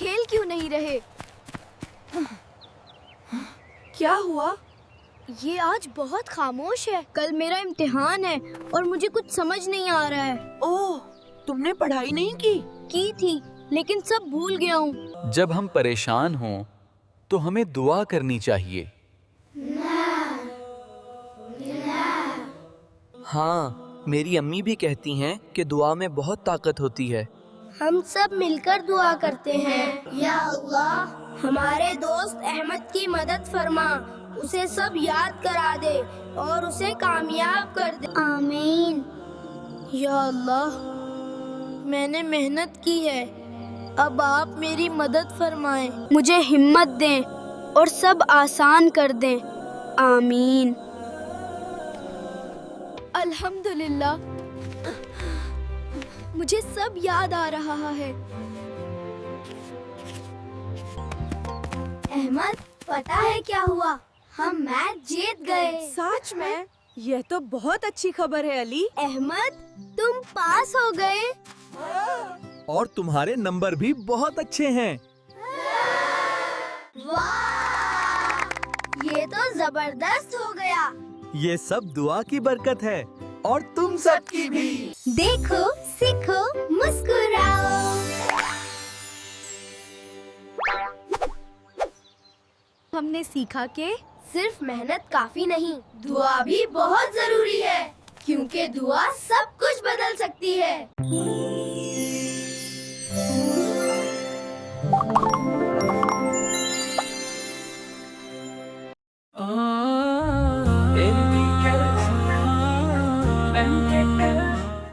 खेल क्यों नहीं रहे? क्या हुआ? ये आज बहुत खामोश है। कल मेरा इम्तिहान है और मुझे कुछ समझ नहीं आ रहा है। ओह, तुमने पढ़ाई नहीं की? की थी, लेकिन सब भूल गया हूँ। जब हम परेशान हों तो हमें दुआ करनी चाहिए। हाँ, मेरी अम्मी भी कहती हैं कि दुआ में बहुत ताकत होती है। हम सब मिलकर दुआ करते हैं। या अल्लाह, हमारे दोस्त अहमद की मदद फरमा, उसे सब याद करा दे और उसे कामयाब कर दे। आमीन। या अल्लाह, मैंने मेहनत की है, अब आप मेरी मदद फरमाएं। मुझे हिम्मत दें और सब आसान कर दें। आमीन। अल्हम्दुलिल्लाह, मुझे सब याद आ रहा है। अहमद, पता है क्या हुआ? हम मैच जीत गए। सच में? यह तो बहुत अच्छी खबर है अली। अहमद, तुम पास हो गए। और तुम्हारे नंबर भी बहुत अच्छे हैं। वाह! ये तो जबरदस्त हो गया। ये सब दुआ की बरकत है और तुम सब की भी। देखो, सीखो, मुस्कुराओ। हमने सीखा कि सिर्फ मेहनत काफी नहीं, दुआ भी बहुत जरूरी है, क्योंकि दुआ सब कुछ बदल सकती है।